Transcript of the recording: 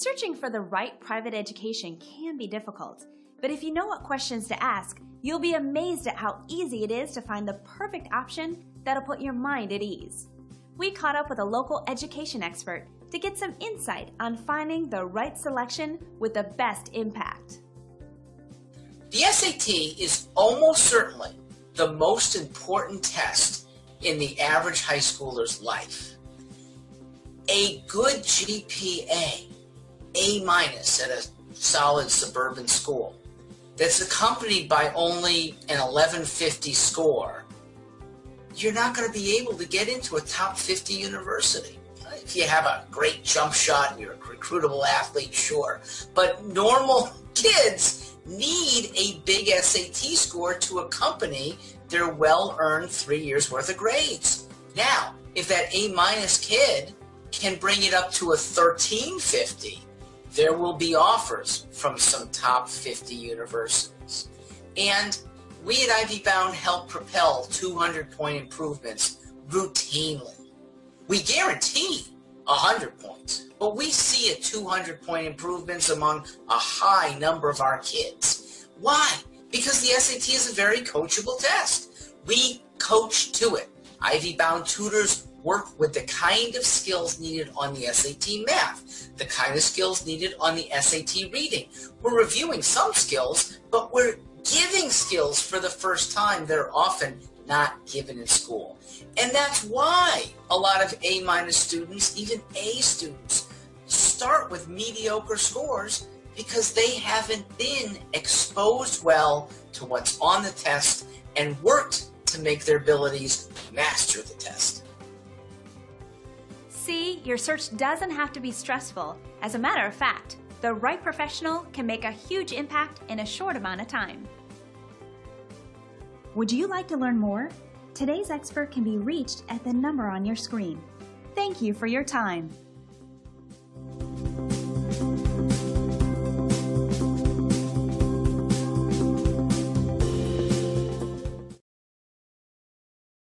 Searching for the right private education can be difficult, but if you know what questions to ask, you'll be amazed at how easy it is to find the perfect option that'll put your mind at ease. We caught up with a local education expert to get some insight on finding the right selection with the best impact. The SAT is almost certainly the most important test in the average high schooler's life. A good GPA, A- at a solid suburban school, that's accompanied by only an 1150 score, you're not going to be able to get into a top 50 university. If you have a great jump shot and you're a recruitable athlete, sure. But normal kids need a big SAT score to accompany their well-earned 3 years worth of grades. Now, if that A- kid can bring it up to a 1350, there will be offers from some top 50 universities. And we at Ivy Bound help propel 200-point improvements routinely. We guarantee 100 points, but we see a 200-point improvements among a high number of our kids. Why? Because the SAT is a very coachable test. We coach to it. Ivy Bound tutors work with the kind of skills needed on the SAT math, the kind of skills needed on the SAT reading. We're reviewing some skills, but we're giving skills for the first time that are often not given in school. And that's why a lot of A- students, even A students, start with mediocre scores because they haven't been exposed well to what's on the test and worked to make their abilities master the test. See, your search doesn't have to be stressful. As a matter of fact, the right professional can make a huge impact in a short amount of time. Would you like to learn more? Today's expert can be reached at the number on your screen. Thank you for your time.